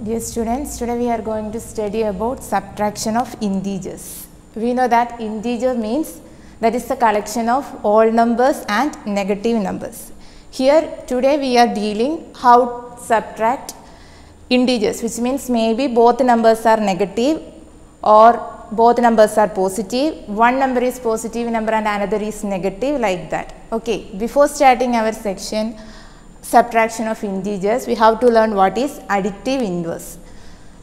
Dear students, today we are going to study about subtraction of integers. We know that integer means that is the collection of all numbers and negative numbers. Here today we are dealing how subtract integers, which means maybe both numbers are negative or both numbers are positive. One number is positive number and another is negative, like that. Okay, before starting our section subtraction of integers, we have to learn what is additive inverse.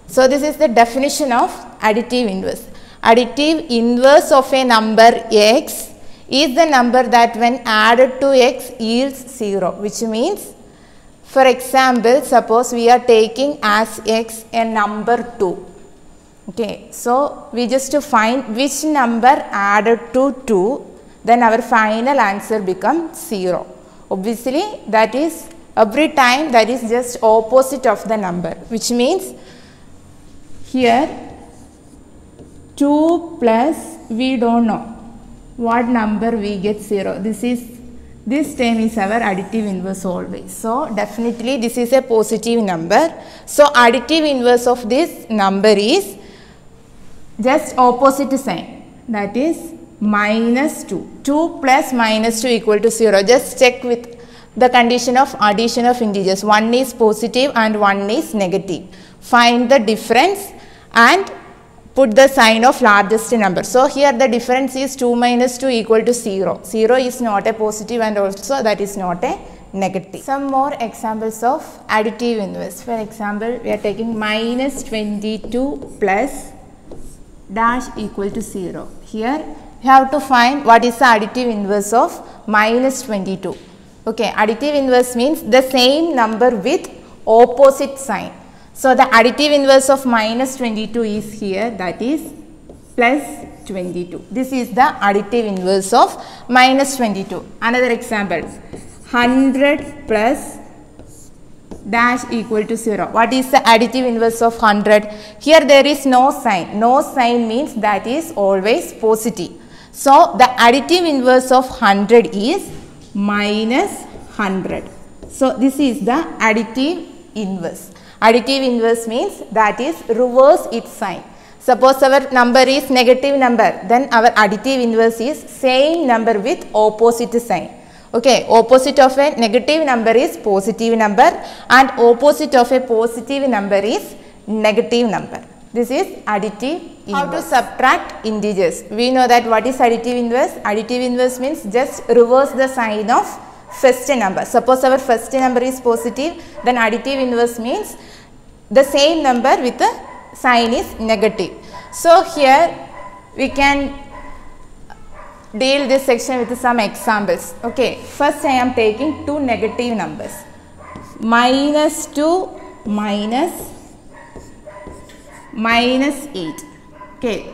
So this is the definition of additive inverse. Additive inverse of a number x is the number that when added to x yields 0, which means, for example, suppose we are taking as x a number 2. Okay, so we just to find which number added to 2, then our final answer becomes 0. Obviously, that is every time that is just opposite of the number, which means here 2 plus we don't know what number we get 0. This term is our additive inverse always. So definitely this is a positive number. So additive inverse of this number is just opposite sign, that is minus 2. 2 plus minus 2 equal to 0. Just check with the condition of addition of integers. One is positive and one is negative. Find the difference and put the sign of largest number. So here the difference is 2 minus 2 equal to 0. 0 is not a positive and also that is not a negative. Some more examples of additive inverse. For example, we are taking minus 22 plus dash equal to 0. Here you have to find what is the additive inverse of minus 22. Okay, additive inverse means the same number with opposite sign. So the additive inverse of minus 22 is here, that is plus 22. This is the additive inverse of minus 22. Another example, 100 plus dash equal to 0. What is the additive inverse of 100? Here there is no sign. No sign means that is always positive. So the additive inverse of 100 is minus 100. So this is the additive inverse. Additive inverse means that is reverse its sign. Suppose our number is negative number, then our additive inverse is same number with opposite sign. Okay, opposite of a negative number is positive number and opposite of a positive number is negative number. This is additive inverse. How to subtract integers? We know that what is additive inverse? Additive inverse means just reverse the sign of first number. Suppose our first number is positive, then additive inverse means the same number with the sign is negative. So here we can deal this section with some examples. Okay, first I am taking two negative numbers, minus 2 minus 8. Okay,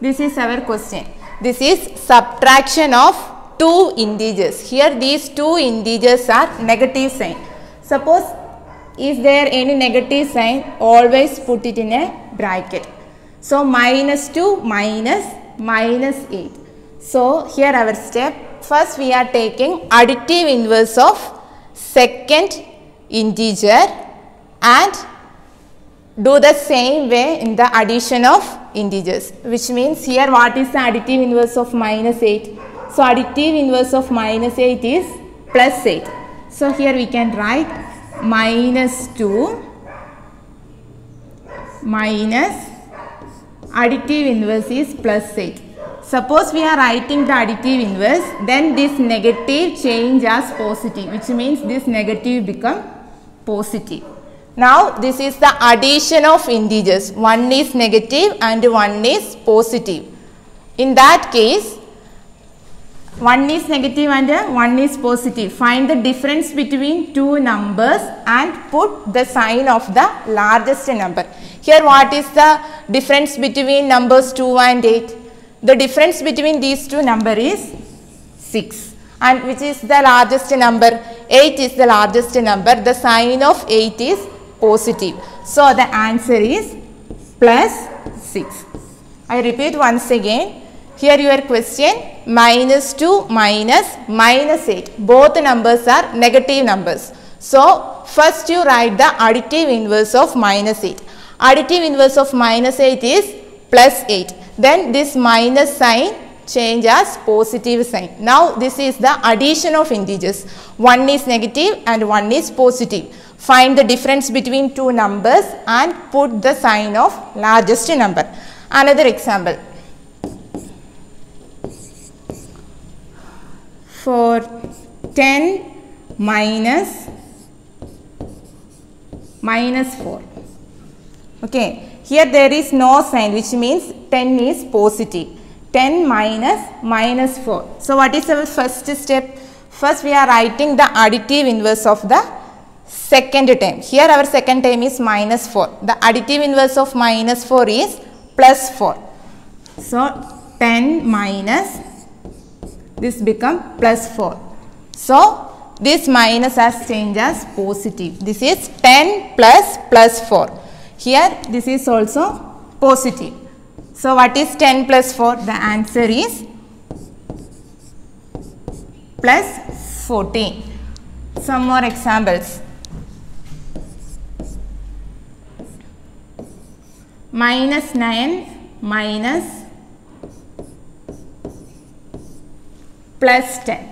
this is our question. This is subtraction of two integers. Here these two integers are negative sign. Suppose is there any negative sign, always put it in a bracket. So minus 2 minus 8. So here our step, first we are taking additive inverse of second integer and do the same way in the addition of integers, which means here what is the additive inverse of minus 8? So additive inverse of minus 8 is plus 8. So here we can write minus 2 minus additive inverse is plus 8. Suppose we are writing the additive inverse, then this negative change as positive, which means this negative become positive. Now this is the addition of integers. One is negative and one is positive. In that case, one is negative and one is positive. Find the difference between two numbers and put the sign of the largest number. Here what is the difference between numbers 2 and 8? The difference between these two numbers is 6. And which is the largest number? 8 is the largest number. The sign of 8 is positive. So the answer is plus 6. I repeat once again. Here your question, minus 2 minus 8. Both numbers are negative numbers. So first you write the additive inverse of minus 8. Additive inverse of minus 8 is plus 8. Then this minus sign change as positive sign. Now this is the addition of integers. One is negative and one is positive. Find the difference between two numbers and put the sign of largest number. Another example. For 10 minus 4. Okay, here there is no sign, which means 10 is positive. 10 minus 4. So what is our first step? First we are writing the additive inverse of the second term. Here our second term is minus 4. The additive inverse of minus 4 is plus 4. So 10 minus, this become plus 4. So this minus has changed as positive. This is 10 plus 4. Here this is also positive. So what is 10 plus 4? The answer is plus 14. Some more examples. Minus 9 minus plus 10.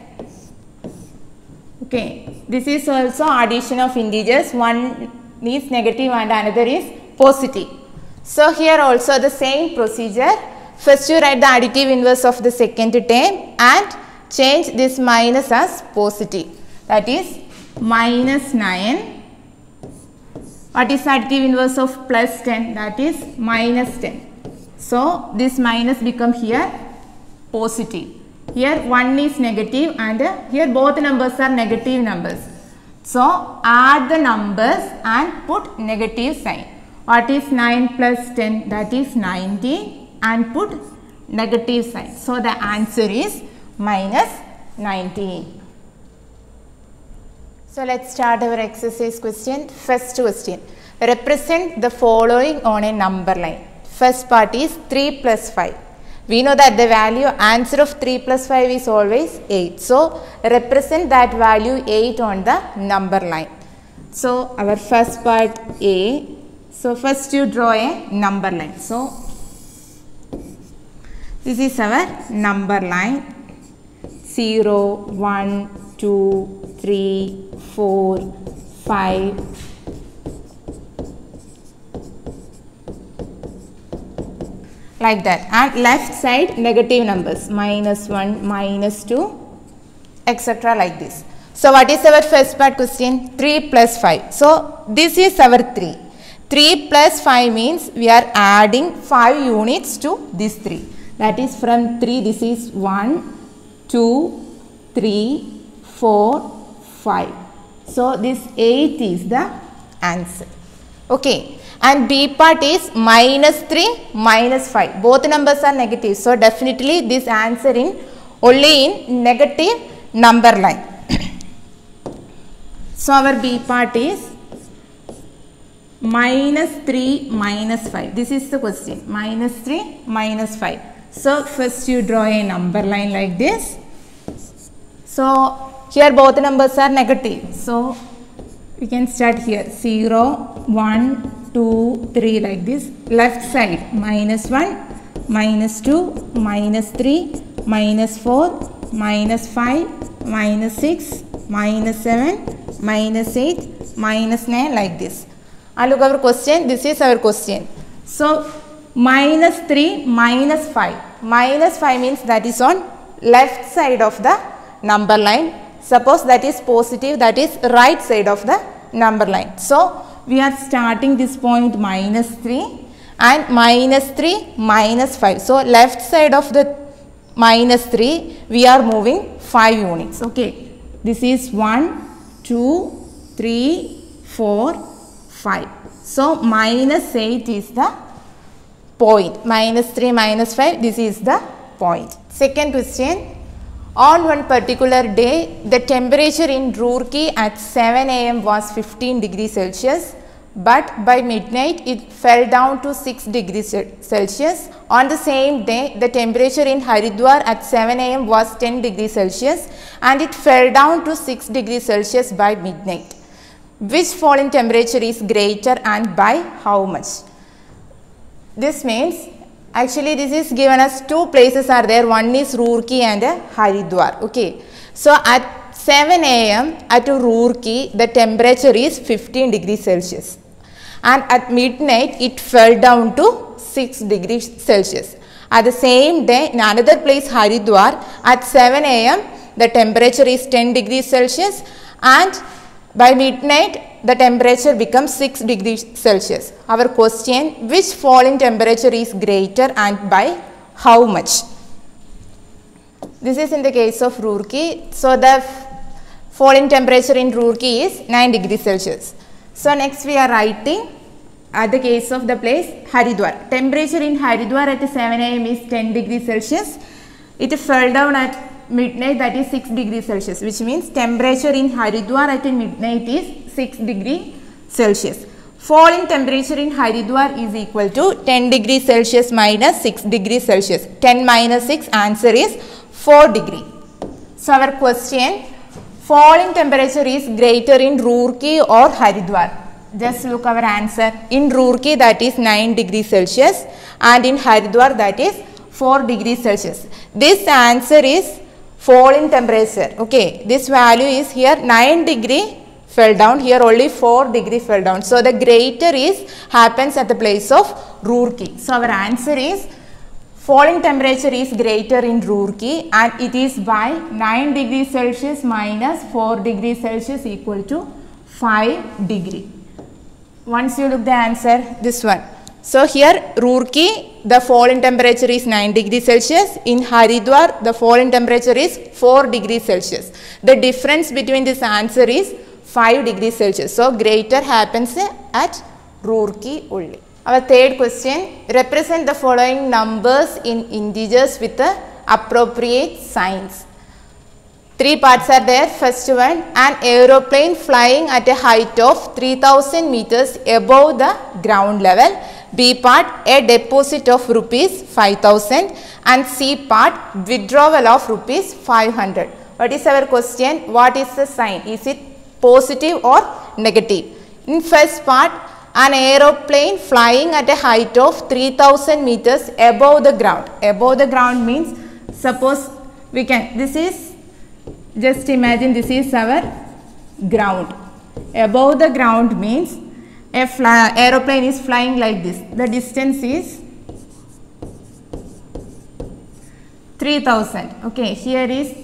Okay, this is also addition of integers. One is negative and another is positive. So here also the same procedure. First you write the additive inverse of the second term and change this minus as positive. That is minus 9. What is additive inverse of plus 10? That is minus 10. So this minus become here positive. Here 1 is negative and here both numbers are negative numbers. So add the numbers and put negative sign. What is 9 plus 10? That is 19 and put negative sign. So the answer is minus 19. So let's start our exercise question. First question. Represent the following on a number line. First part is 3 plus 5. We know that the value answer of 3 plus 5 is always 8. So represent that value 8 on the number line. So our first part A. So first you draw a number line. So this is our number line. 0, 1, 2, 3, 4, 5. Like that, and left side negative numbers, minus 1, minus 2, etc. like this. So what is our first part question? 3 plus 5. So this is our 3. 3 plus 5 means we are adding 5 units to this 3. That is from 3 this is 1, 2, 3, 4, 5. So this 8 is the answer. Okay. And B part is minus 3, minus 5. Both numbers are negative. So definitely this answer in only in negative number line. So our B part is minus 3, minus 5. This is the question. Minus 3, minus 5. So first you draw a number line like this. So here both numbers are negative. So we can start here 0, 1, 2, 3 like this. Left side minus 1, minus 2, minus 3, minus 4, minus 5, minus 6, minus 7, minus 8, minus 9 like this. And look our question. This is our question. So minus 3, minus 5. Minus 5 means that is on left side of the number line. Suppose that is positive, that is right side of the number line. So we are starting this point minus 3 and minus 3, minus 5. So left side of the minus 3 we are moving 5 units. Okay. This is 1, 2, 3, 4, 5. So minus 8 is the point. Minus 3, minus 5, this is the point. Second question. On one particular day, the temperature in Roorkee at 7 a.m. was 15 degrees Celsius, but by midnight it fell down to 6 degrees Celsius. On the same day, the temperature in Haridwar at 7 a.m. was 10 degrees Celsius and it fell down to 6 degrees Celsius by midnight. Which fall in temperature is greater and by how much? This means actually this is given as two places are there. One is Roorkee and Haridwar. Okay. So at 7 a.m. at Roorkee the temperature is 15 degrees Celsius. And at midnight it fell down to 6 degrees Celsius. At the same day in another place Haridwar at 7 a.m. the temperature is 10 degrees Celsius and by midnight the temperature becomes 6 degrees Celsius. Our question, which falling temperature is greater and by how much? This is in the case of Roorkee. So the falling temperature in Roorkee is 9 degrees Celsius. So next we are writing at the case of the place Haridwar. Temperature in Haridwar at 7 a.m. is 10 degrees Celsius. It fell down at midnight, that is 6 degrees Celsius, which means temperature in Haridwar at midnight is 6 degrees Celsius. Falling temperature in Haridwar is equal to 10 degrees Celsius minus 6 degrees Celsius. 10 minus 6 answer is 4 degree. So our question, falling temperature is greater in Roorkee or Haridwar? Just look our answer. In Roorkee that is 9 degrees Celsius and in Haridwar that is 4 degrees Celsius. This answer is falling temperature. Okay, this value is here 9 degree fell down, here only 4 degree fell down. So the greater is happens at the place of Roorkee. So our answer is falling temperature is greater in Roorkee and it is by 9 degrees Celsius minus 4 degrees Celsius equal to 5 degree. Once you look the answer, this one. So here Roorkee the falling temperature is 9 degrees Celsius. In Haridwar the falling temperature is 4 degrees Celsius. The difference between this answer is 5 degrees Celsius. So greater happens at Roorkee only. Our third question, represent the following numbers in integers with the appropriate signs. 3 parts are there. First one, an aeroplane flying at a height of 3000 meters above the ground level. B part, a deposit of rupees 5000 and C part, withdrawal of rupees 500. What is our question? What is the sign? Is it positive or negative? In first part, an aeroplane flying at a height of 3000 meters above the ground. Above the ground means, suppose we can, this is, just imagine this is our ground. Above the ground means a aeroplane is flying like this. The distance is 3000. Okay, here is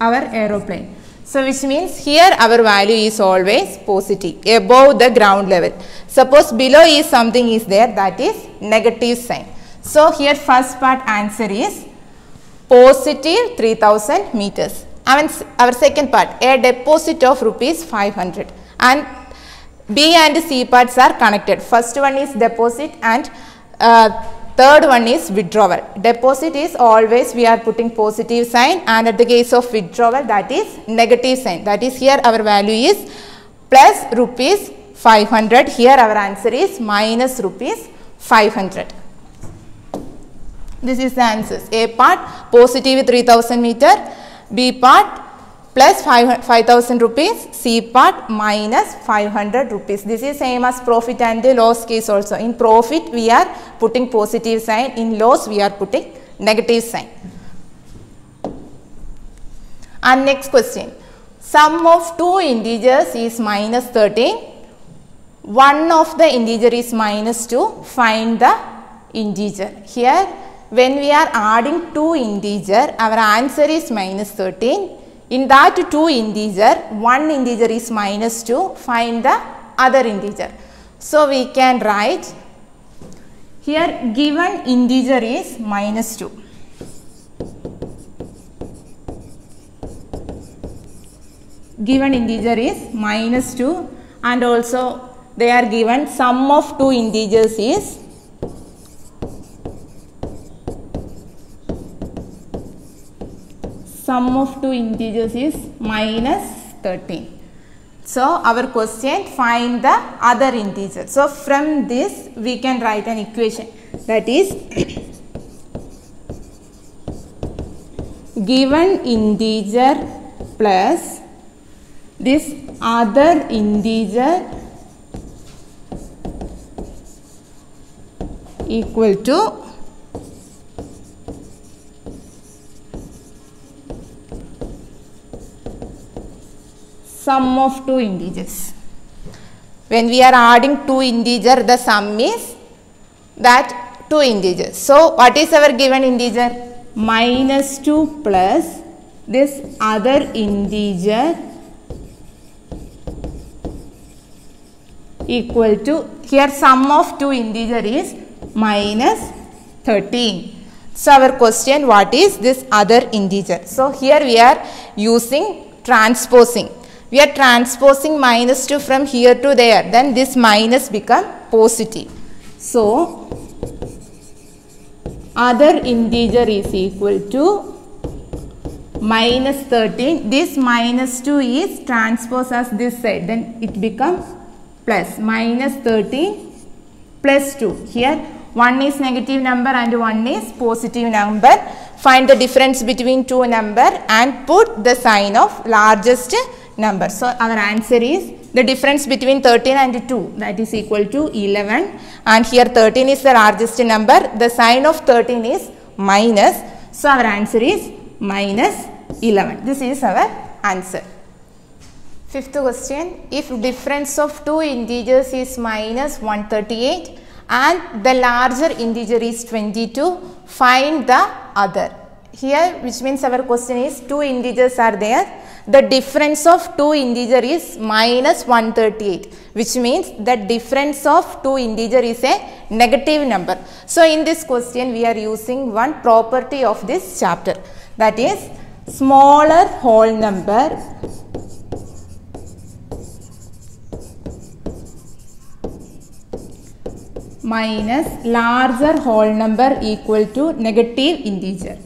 our aeroplane. So which means here our value is always positive, above the ground level. Suppose below is something is there, that is negative sign. So here first part answer is positive 3000 meters. Our second part, a deposit of rupees 500, and B and C parts are connected. First one is deposit and third one is withdrawal. Deposit is always we are putting positive sign, and at the case of withdrawal that is negative sign. That is here our value is plus rupees 500. Here our answer is minus rupees 500. This is the answers. A part positive 3000 meter, B part plus 5000 rupees, C part minus 500 rupees. This is same as profit and loss case also. In profit we are putting positive sign, in loss we are putting negative sign. And next question, sum of two integers is minus 13, one of the integer is minus 2, find the integer. Here when we are adding two integer, our answer is minus 13. In that two integer, one integer is minus 2, find the other integer. So we can write here given integer is minus 2. Given integer is minus 2, and also they are given sum of two integers is minus 13. So our question, find the other integer. So from this we can write an equation, that is given integer plus this other integer equal to sum of two integers. When we are adding two integers, the sum is that two integers. So what is our given integer? Minus 2 plus this other integer equal to, here sum of two integer is minus 13. So our question, what is this other integer? So here we are using transposing. We are transposing minus 2 from here to there. Then this minus become positive. So other integer is equal to minus 13. This minus 2 is transposed as this side. Then it becomes plus minus 13 plus 2. Here one is negative number and one is positive number. Find the difference between two number and put the sign of largest number. So our answer is the difference between 13 and 2, that is equal to 11, and here 13 is the largest number. The sign of 13 is minus. So our answer is minus 11. This is our answer. Fifth question, if difference of two integers is minus 138 and the larger integer is 22, find the other. Here, which means our question is two integers are there. The difference of two integer is minus 138, which means the difference of two integer is a negative number. So in this question we are using one property of this chapter, that is smaller whole number minus larger whole number equal to negative integer.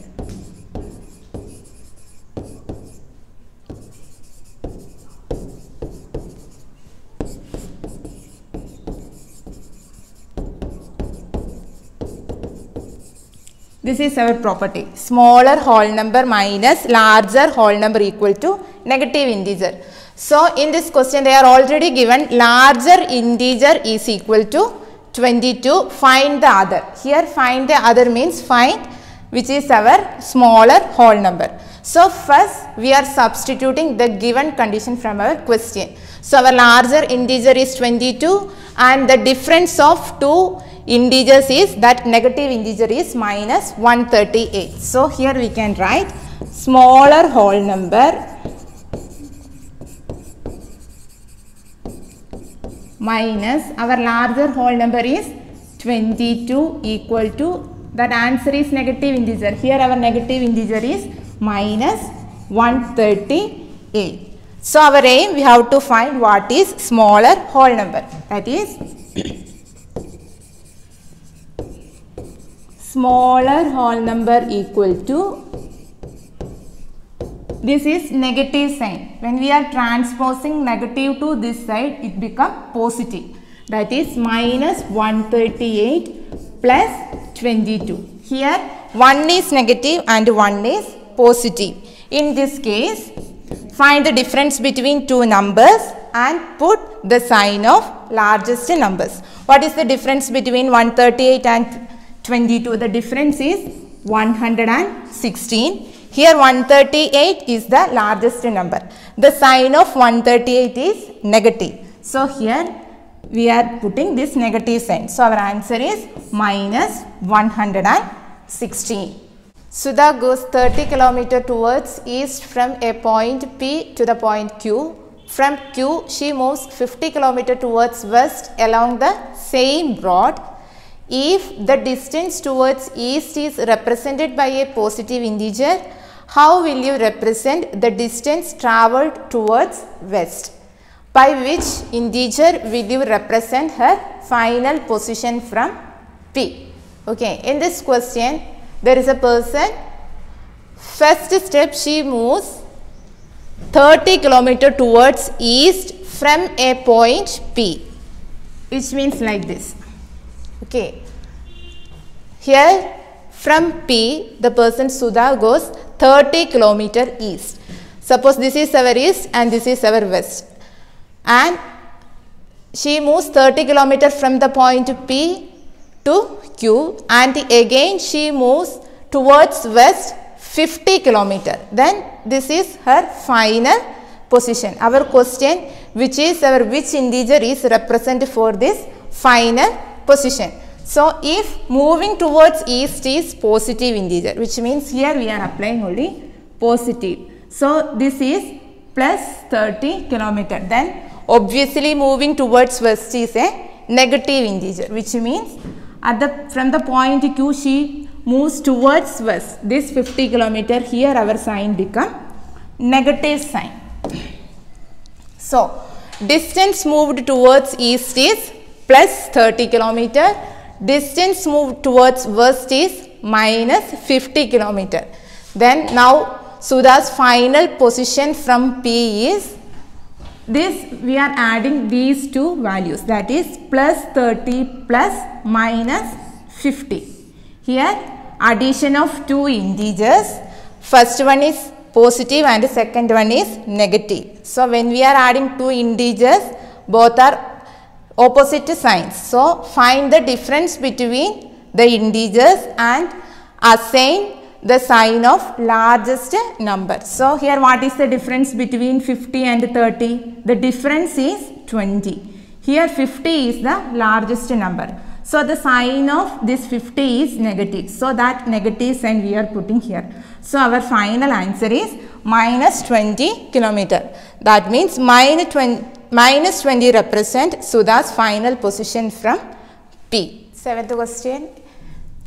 This is our property, smaller whole number minus larger whole number equal to negative integer. So in this question they are already given larger integer is equal to 22, find the other. Here find the other means find which is our smaller whole number. So first we are substituting the given condition from our question. So our larger integer is 22 and the difference of two integers is that negative integer is minus 138. So here we can write smaller whole number minus our larger whole number is 22 equal to, that answer is negative integer. Here our negative integer is minus 138. So our aim, we have to find what is smaller whole number, that is smaller whole number equal to, this is negative sign. When we are transposing negative to this side, it becomes positive. That is minus 138 plus 22. Here 1 is negative and 1 is positive. In this case, find the difference between two numbers and put the sign of largest numbers. What is the difference between 138 and 22? The difference is 116. Here 138 is the largest number. The sign of 138 is negative. So here we are putting this negative sign. So our answer is minus 116. Sudha goes 30 km towards east from a point P to the point Q. From Q, she moves 50 km towards west along the same road. If the distance towards east is represented by a positive integer, how will you represent the distance travelled towards west? By which integer will you represent her final position from P? Okay, in this question, there is a person, first step she moves 30 km towards east from a point P, which means like this. Okay, here from P, the person Sudha goes 30 km east. Suppose this is our east and this is our west. And she moves 30 km from the point P to Q, and again she moves towards west 50 kilometer. Then this is her final position. Our question, which integer is represented for this final position. So if moving towards east is positive integer, which means here we are applying only positive. So this is plus 30 kilometer. Then obviously moving towards west is a negative integer, which means from the point Q she moves towards west. This 50 kilometer, here our sign become negative sign. So distance moved towards east is plus 30 kilometer. Distance moved towards west is minus 50 kilometer. Then now Sudha's final position from P is this. We are adding these two values, that is plus 30 plus minus 50. Here addition of two integers. First one is positive and the second one is negative. So when we are adding two integers, both are opposite signs. So find the difference between the integers and assign the sign of largest number. So here what is the difference between 50 and 30? The difference is 20. Here 50 is the largest number. So the sign of this 50 is negative. So that negative sign we are putting here. So our final answer is minus 20 kilometer. That means minus 20 represent Sudha's final position from P. Seventh question.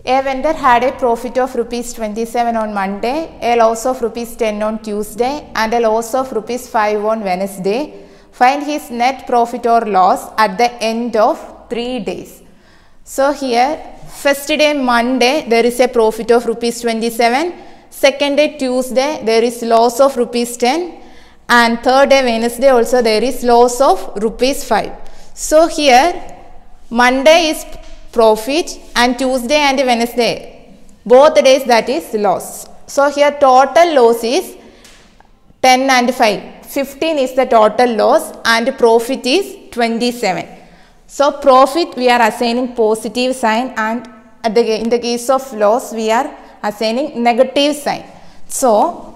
A vendor had a profit of rupees 27 on Monday, a loss of rupees 10 on Tuesday, and a loss of rupees 5 on Wednesday. Find his net profit or loss at the end of 3 days. So here first day Monday there is a profit of rupees 27, second day Tuesday there is loss of rupees 10, and third day Wednesday also there is loss of rupees 5. So here Monday is profit and Tuesday and Wednesday both days that is loss. So here total loss is 10 and 5. 15 is the total loss and profit is 27. So profit we are assigning positive sign, and in the case of loss we are assigning negative sign. So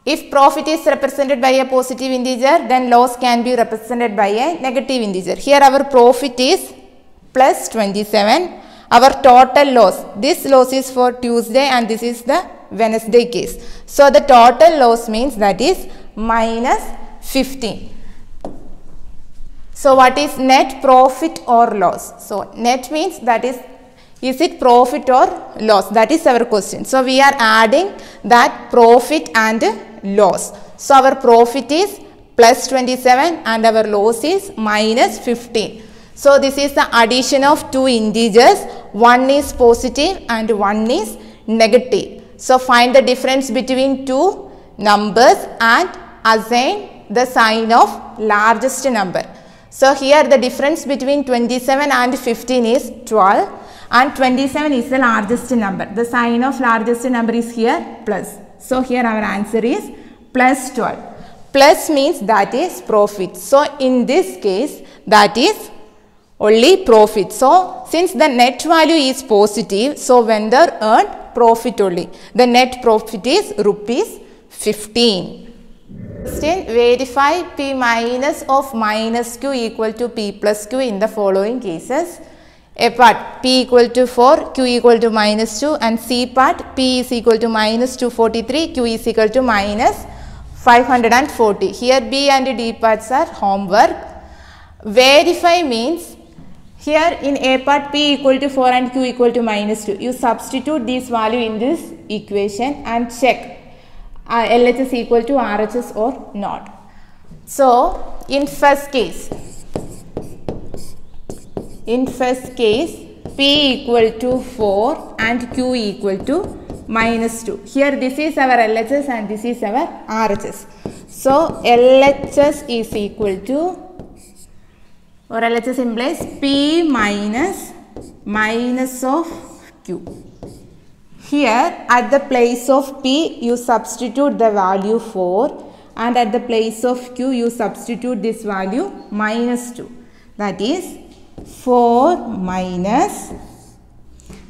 if profit is represented by a positive integer, then loss can be represented by a negative integer. Here our profit is plus 27. Our total loss, this loss is for Tuesday and this is the Wednesday case. So the total loss means that is minus 15. So what is net profit or loss? So net means that is it profit or loss? That is our question. So we are adding that profit and loss. So our profit is plus 27 and our loss is minus 15. So this is the addition of two integers. One is positive and one is negative. So find the difference between two numbers and assign the sign of largest number. So here the difference between 27 and 15 is 12, and 27 is the largest number. The sign of largest number is here plus. So here our answer is plus 12. Plus means that is profit. So in this case that is only profit. So since the net value is positive, so vendor earned profit only. The net profit is rupees 15. Question, verify P minus of minus Q equal to P plus Q in the following cases. A part P equal to 4, Q equal to minus 2, and C part P is equal to minus 243, Q is equal to minus 540. Here B and D parts are homework. Verify means here in A part P equal to 4 and Q equal to minus 2. You substitute this value in this equation and check LHS equal to RHS or not. So in first case P equal to 4 and Q equal to minus 2. Here this is our LHS and this is our RHS. So LHS is equal to, or LHS implies P minus of Q. Here at the place of P you substitute the value 4, and at the place of Q you substitute this value minus 2. That is 4 minus,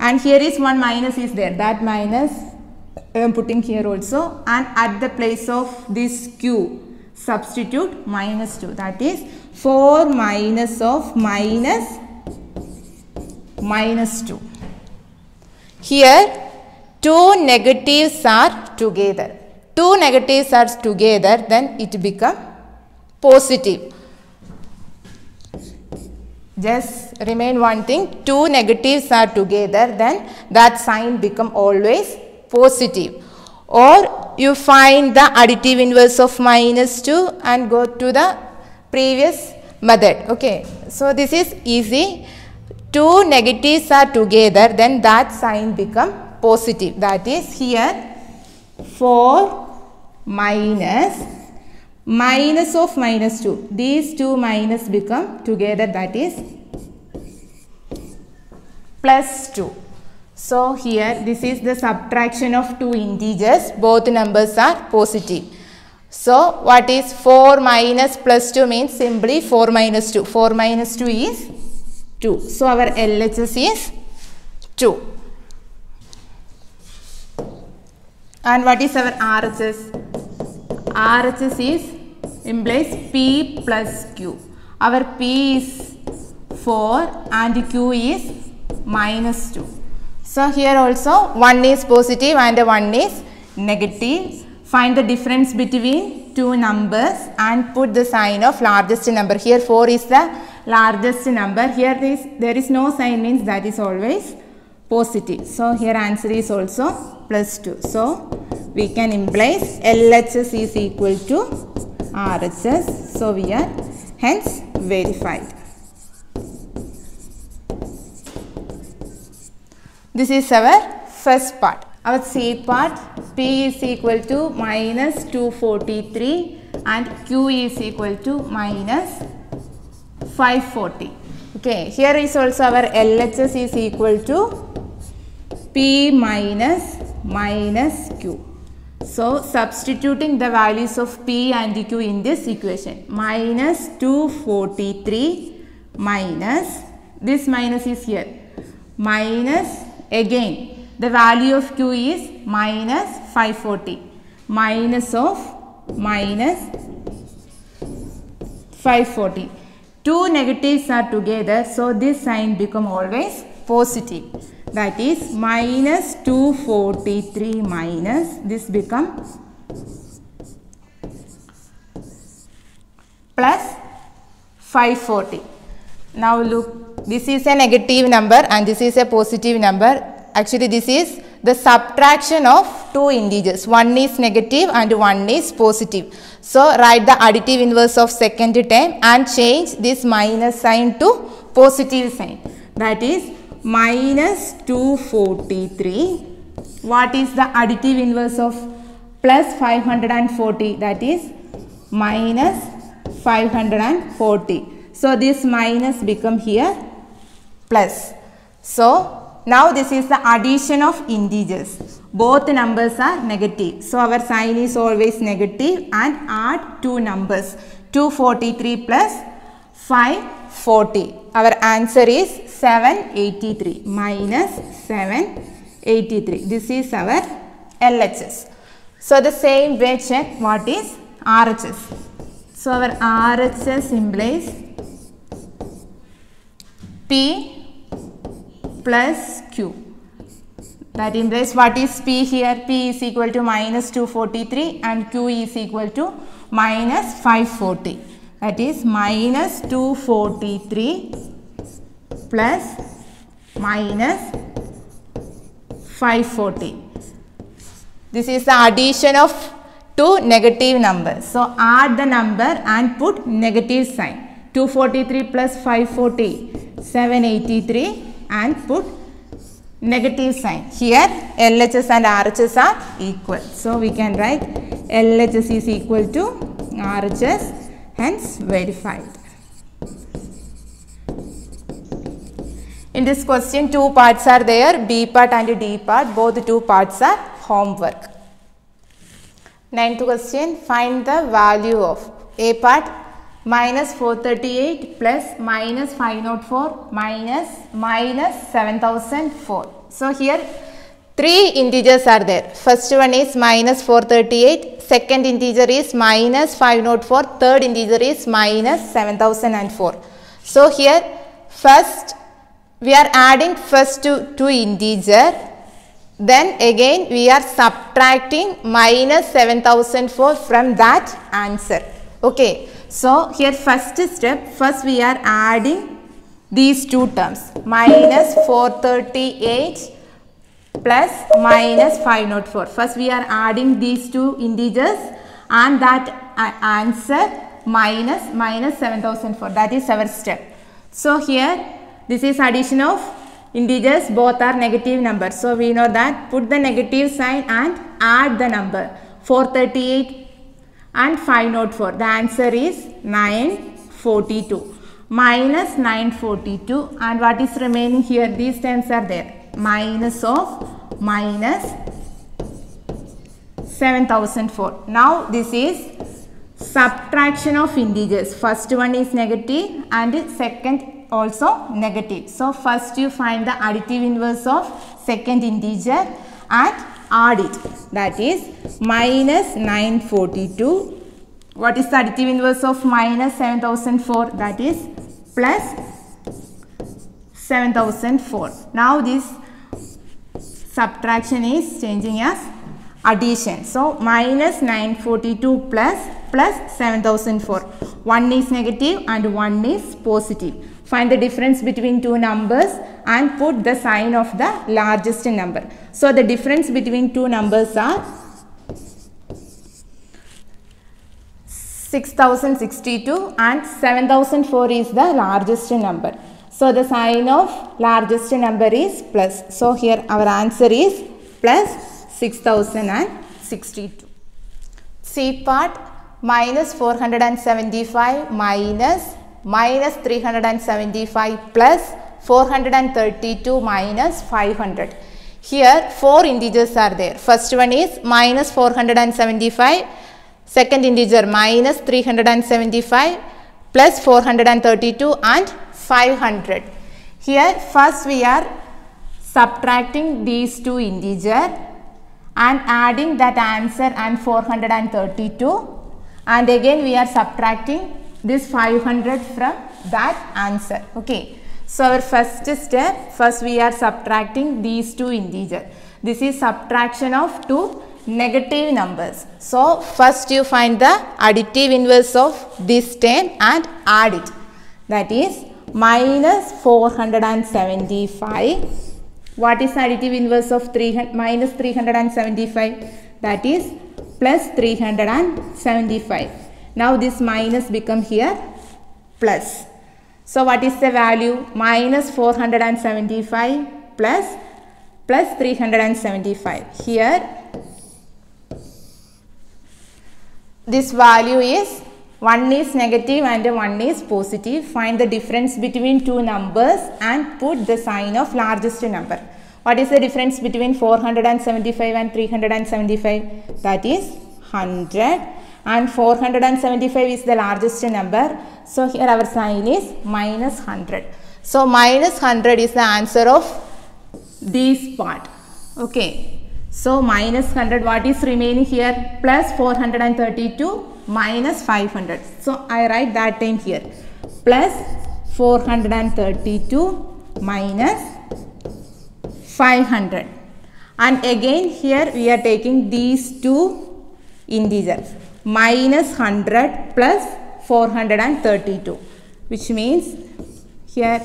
and here is one minus is there, that minus I am putting here also, and at the place of this q substitute minus 2, that is 4 minus of minus 2. Here two negatives are together. Two negatives are together, then it become positive. Just remain one thing, two negatives are together, then that sign become always positive. Or you find the additive inverse of minus 2 and go to the previous method. Okay, so this is easy. Two negatives are together, then that sign become positive. That is here 4 minus of minus 2. These two minus become together, that is plus 2. So here this is the subtraction of two integers. Both numbers are positive. So what is 4 minus plus 2 means simply 4 minus 2. 4 minus 2 is 2. So our LHS is 2. And what is our RHS? RHS is implies P plus Q. Our P is 4 and Q is minus 2. So here also one is positive and one is negative. Find the difference between two numbers and put the sign of largest number. Here 4 is the largest number. Here there is no sign, means that is always positive. So here answer is also plus 2. So we can imply LHS is equal to RHS. So we are hence verified. This is our first part. Our C part, P is equal to minus 243 and Q is equal to minus 540. Okay, here is also our LHS is equal to P minus Q. So substituting the values of P and Q in this equation, minus 243 minus, this minus is here, minus again the value of Q is minus 540, minus of minus 540. Two negatives are together, so this sign become always positive. That is minus 243 minus, this become plus 540. Now look, this is a negative number and this is a positive number. Actually this is the subtraction of two integers. One is negative and one is positive. So write the additive inverse of second term and change this minus sign to positive sign. That is minus 243. What is the additive inverse of plus 540? That is minus 540. So this minus become here plus. So now this is the addition of integers. Both numbers are negative. So our sign is always negative and add two numbers. 243 plus 540. Our answer is 783 minus 783. This is our LHS. So the same way check what is RHS. So our RHS implies P plus Q. That implies what is P here? P is equal to minus 243 and Q is equal to minus 540. That is minus 243 plus minus 540. This is the addition of two negative numbers. So add the number and put negative sign. 243 plus 540, 783, and put negative sign. Here LHS and RHS are equal. So we can write LHS is equal to RHS, hence verified. In this question two parts are there, B part and D part. Both two parts are homework. 9th question, find the value of A part minus 438 plus minus 504 minus 7004. So here three integers are there. First one is minus 438, second integer is minus 504, third integer is minus 7004. So here first we are adding first two integer, then again we are subtracting minus 7004 from that answer. Okay, so here first step, first we are adding these two terms, minus 438 plus minus 504. First we are adding these two integers and that answer minus 7004. That is our step. So here this is addition of integers, both are negative numbers. So we know that put the negative sign and add the number 438 and 504. The answer is 942. Minus 942, and what is remaining here? These terms are there. Minus of minus 7004. Now this is subtraction of integers. First one is negative and second also negative. So first you find the additive inverse of second integer and add it. That is minus 942. What is the additive inverse of minus 7004? That is plus 7004. Now this subtraction is changing as addition. So minus 942 plus 7004. One is negative and one is positive. Find the difference between two numbers and put the sign of the largest number. So the difference between two numbers are 6062 and 7004 is the largest number. So the sign of largest number is plus. So here our answer is plus 6062. C part, minus 475 minus 375 plus 432 minus 500. Here four integers are there. First one is minus 475, second integer minus 375 plus 432 and 500. Here first we are subtracting these two integers and adding that answer and 432, and again we are subtracting this 500 from that answer. Okay, so our first step, first we are subtracting these two integers. This is subtraction of two negative numbers. So first you find the additive inverse of this term and add it. That is minus 475. What is additive inverse of minus 375? That is plus 375. Now this minus become here plus. So what is the value? Minus 475 plus 375. Here this value is, one is negative and one is positive. Find the difference between two numbers and put the sign of largest number. What is the difference between 475 and 375? That is 100, and 475 is the largest number. So here our sign is minus 100. So minus 100 is the answer of this part. Okay. So minus 100, what is remaining here? Plus 432 minus 500. So I write that time here. Plus 432 minus 500. And again here we are taking these two integers. Minus 100 plus 432. Which means here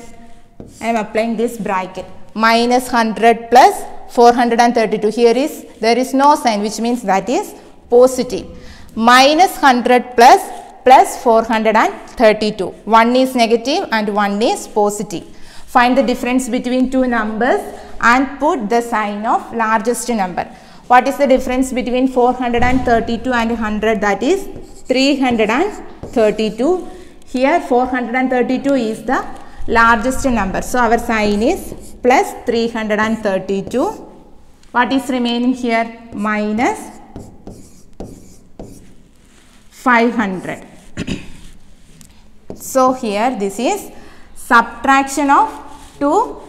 I am applying this bracket. Minus 100 plus 432. Here there is no sign, which means that is positive. Minus 100 plus 432. One is negative and one is positive. Find the difference between two numbers and put the sign of largest number. What is the difference between 432 and 100? That is 332. Here 432 is the largest number. So our sign is plus 332. What is remaining here? Minus 500. So here this is subtraction of two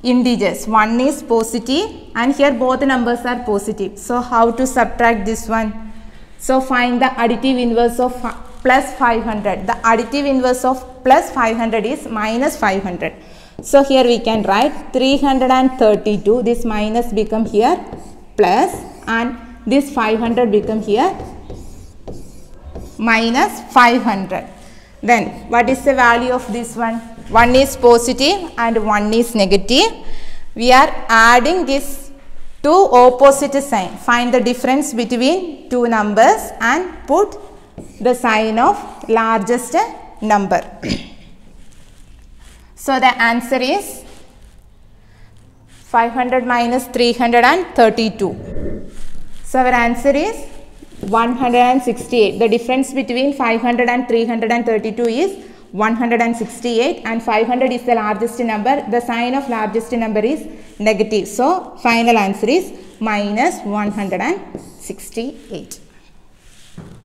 integers. One is positive and here both numbers are positive. So how to subtract this one? So find the additive inverse of plus 500. The additive inverse of plus 500 is minus 500. So here we can write 332. This minus become here plus and this 500 become here minus 500. Then what is the value of this one? One is positive and one is negative. We are adding these two opposite sign. Find the difference between two numbers and put the sign of largest number. So the answer is 500 minus 332. So our answer is 168. The difference between 500 and 332 is 168 and 500 is the largest number. The sign of largest number is negative. So final answer is minus 168.